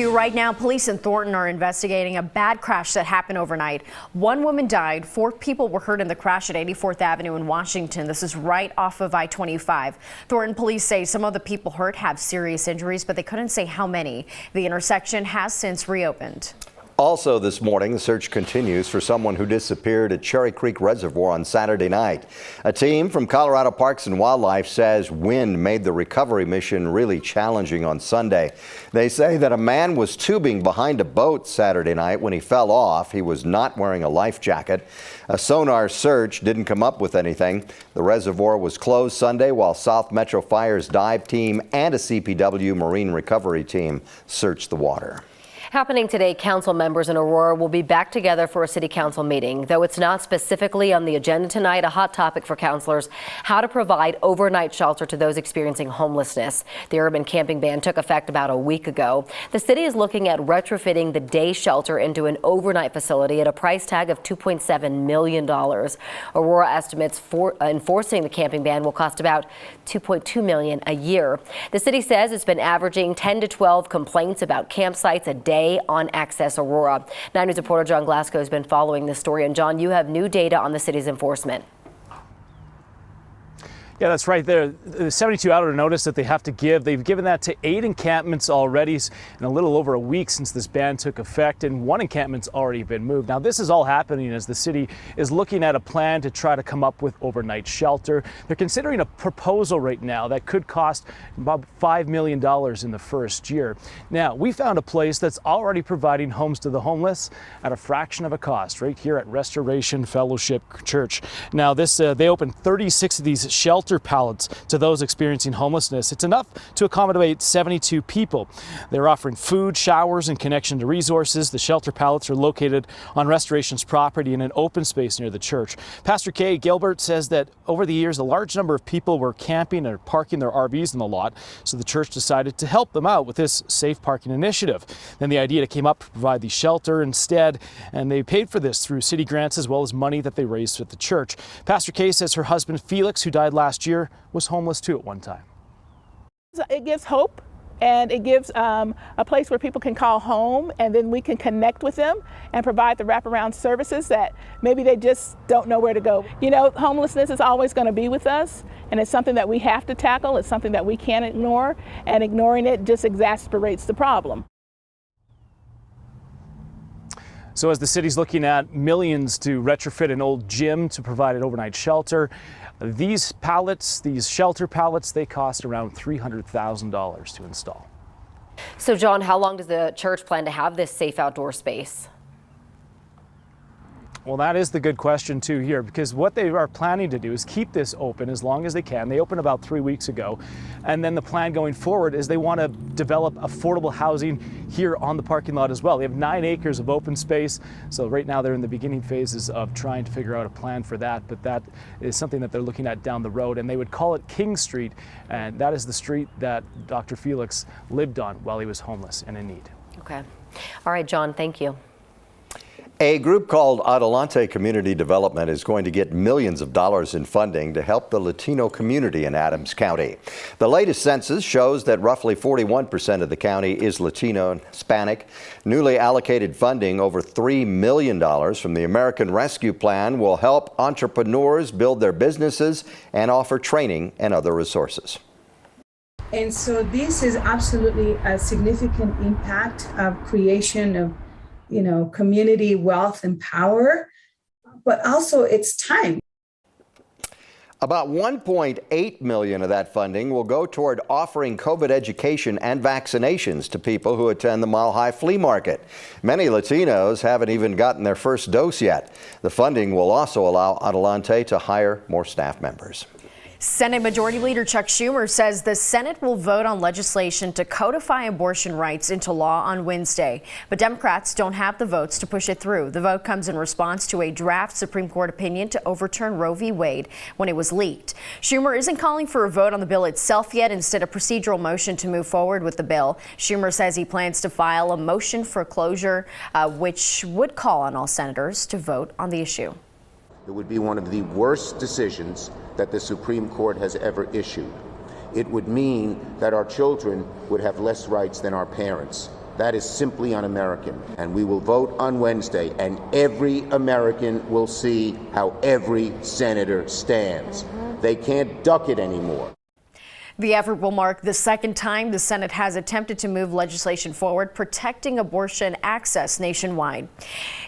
Right now, police in Thornton are investigating a bad crash that happened overnight. One woman died. 4 people were hurt in the crash at 84th Avenue in Washington. This is right off of I-25. Thornton police say some of the people hurt have serious injuries, but they couldn't say how many. The intersection has since reopened. Also this morning, the search continues for someone who disappeared at Cherry Creek Reservoir on Saturday night. A team from Colorado Parks and Wildlife says wind made the recovery mission really challenging on Sunday. They say that a man was tubing behind a boat Saturday night when he fell off. He was not wearing a life jacket. A sonar search didn't come up with anything. The reservoir was closed Sunday while South Metro Fire's dive team and a CPW marine recovery team searched the water. Happening today, council members in Aurora will be back together for a city council meeting. Though it's not specifically on the agenda tonight, a hot topic for councilors, how to provide overnight shelter to those experiencing homelessness. The urban camping ban took effect about a week ago. The city is looking at retrofitting the day shelter into an overnight facility at a price tag of $2.7 million. Aurora estimates enforcing the camping ban will cost about $2.2 million a year. The city says it's been averaging 10 to 12 complaints about campsites a day on Access Aurora. 9 News reporter John Glasgow has been following this story. And John, you have new data on the city's enforcement. Yeah, that's right there. The 72-hour notice that they have to give, they've given that to 8 encampments already in a little over a week since this ban took effect, and 1 encampment's already been moved. Now, this is all happening as the city is looking at a plan to try to come up with overnight shelter. They're considering a proposal right now that could cost about $5 million in the first year. Now, we found a place that's already providing homes to the homeless at a fraction of a cost right here at Restoration Fellowship Church. Now, they opened 36 of these shelter pallets to those experiencing homelessness. It's enough to accommodate 72 people. They're offering food, showers, and connection to resources. The shelter pallets are located on Restoration's property in an open space near the church. Pastor Kay Gilbert says that over the years, a large number of people were camping or parking their RVs in the lot, so the church decided to help them out with this safe parking initiative. Then the idea came up to provide the shelter instead, and they paid for this through city grants as well as money that they raised at the church. Pastor Kay says her husband Felix, who died last year, was homeless too at one time. It gives hope, and it gives a place where people can call home, and then we can connect with them and provide the wraparound services that maybe they just don't know where to go. You know, homelessness is always going to be with us, and it's something that we have to tackle. It's something that we can't ignore, and ignoring it just exacerbates the problem. So as the city's looking at millions to retrofit an old gym to provide an overnight shelter, these pallets, these shelter pallets, they cost around $300,000 to install. So John, how long does the church plan to have this safe outdoor space? Well, that is the good question too here, because what they are planning to do is keep this open as long as they can. They opened about 3 weeks ago, and then the plan going forward is they want to develop affordable housing here on the parking lot as well. They have 9 acres of open space, so right now they're in the beginning phases of trying to figure out a plan for that, but that is something that they're looking at down the road, and they would call it King Street, and that is the street that Dr. Felix lived on while he was homeless and in need. Okay. All right, John, thank you. A group called Adelante Community Development is going to get millions of dollars in funding to help the Latino community in Adams County. The latest census shows that roughly 41% of the county is Latino and Hispanic. Newly allocated funding, over $3 million from the American Rescue Plan, will help entrepreneurs build their businesses and offer training and other resources. And so this is absolutely a significant impact of creation of community wealth and power, but also it's time. About $1.8 million of that funding will go toward offering COVID education and vaccinations to people who attend the Mile High Flea Market. Many Latinos haven't even gotten their first dose yet. The funding will also allow Adelante to hire more staff members. Senate Majority Leader Chuck Schumer says the Senate will vote on legislation to codify abortion rights into law on Wednesday, but Democrats don't have the votes to push it through. The vote comes in response to a draft Supreme Court opinion to overturn Roe v. Wade when it was leaked. Schumer isn't calling for a vote on the bill itself yet, instead a procedural motion to move forward with the bill. Schumer says he plans to file a motion for closure, which would call on all senators to vote on the issue. It would be one of the worst decisions that the Supreme Court has ever issued. It would mean that our children would have less rights than our parents. That is simply un-American. And we will vote on Wednesday, and every American will see how every senator stands. They can't duck it anymore. The effort will mark the second time the Senate has attempted to move legislation forward protecting abortion access nationwide.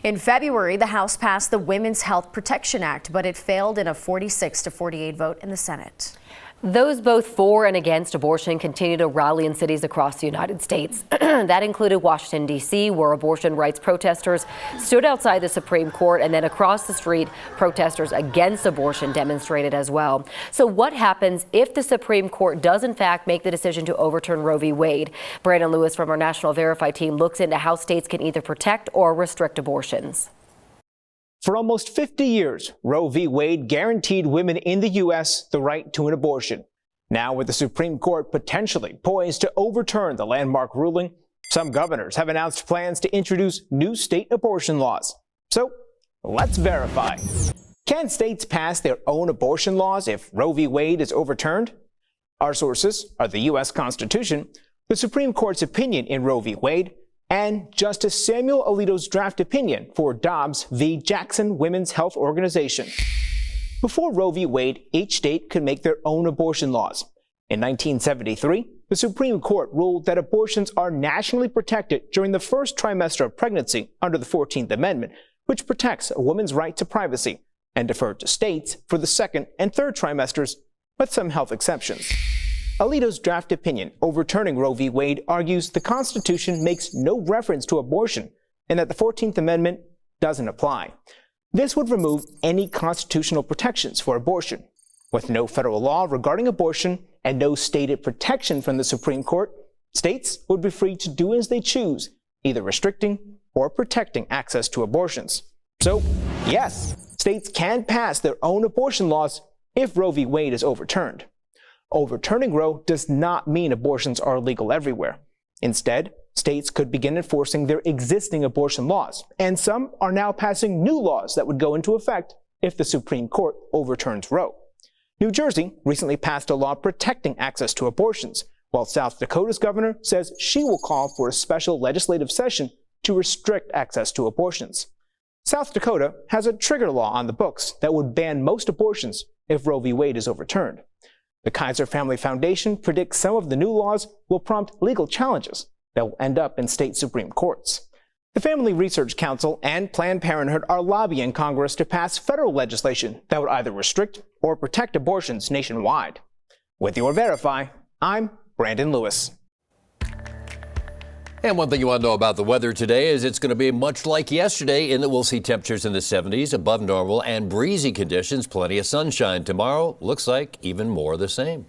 In February, the House passed the Women's Health Protection Act, but it failed in a 46-48 vote in the Senate. Those both for and against abortion continue to rally in cities across the United States. That included Washington, D.C., where abortion rights protesters stood outside the Supreme Court, and then across the street, protesters against abortion demonstrated as well. So what happens if the Supreme Court does in fact make the decision to overturn Roe v. Wade? Brandon Lewis from our National Verify team looks into how states can either protect or restrict abortions. For almost 50 years, Roe v. Wade guaranteed women in the U.S. the right to an abortion. Now, with the Supreme Court potentially poised to overturn the landmark ruling, some governors have announced plans to introduce new state abortion laws. So, let's verify. Can states pass their own abortion laws if Roe v. Wade is overturned? Our sources are the U.S. Constitution, the Supreme Court's opinion in Roe v. Wade, and Justice Samuel Alito's draft opinion for Dobbs v. Jackson Women's Health Organization. Before Roe v. Wade, each state could make their own abortion laws. In 1973, the Supreme Court ruled that abortions are nationally protected during the first trimester of pregnancy under the 14th Amendment, which protects a woman's right to privacy, and deferred to states for the second and third trimesters, with some health exceptions. Alito's draft opinion overturning Roe v. Wade argues the Constitution makes no reference to abortion and that the 14th Amendment doesn't apply. This would remove any constitutional protections for abortion. With no federal law regarding abortion and no stated protection from the Supreme Court, states would be free to do as they choose, either restricting or protecting access to abortions. So, yes, states can pass their own abortion laws if Roe v. Wade is overturned. Overturning Roe does not mean abortions are illegal everywhere. Instead, states could begin enforcing their existing abortion laws, and some are now passing new laws that would go into effect if the Supreme Court overturns Roe. New Jersey recently passed a law protecting access to abortions, while South Dakota's governor says she will call for a special legislative session to restrict access to abortions. South Dakota has a trigger law on the books that would ban most abortions if Roe v. Wade is overturned. The Kaiser Family Foundation predicts some of the new laws will prompt legal challenges that will end up in state Supreme Courts. The Family Research Council and Planned Parenthood are lobbying Congress to pass federal legislation that would either restrict or protect abortions nationwide. With your Verify, I'm Brandon Lewis. And one thing you want to know about the weather today is it's going to be much like yesterday in that we'll see temperatures in the 70s, above normal, and breezy conditions, plenty of sunshine. Tomorrow looks like even more of the same.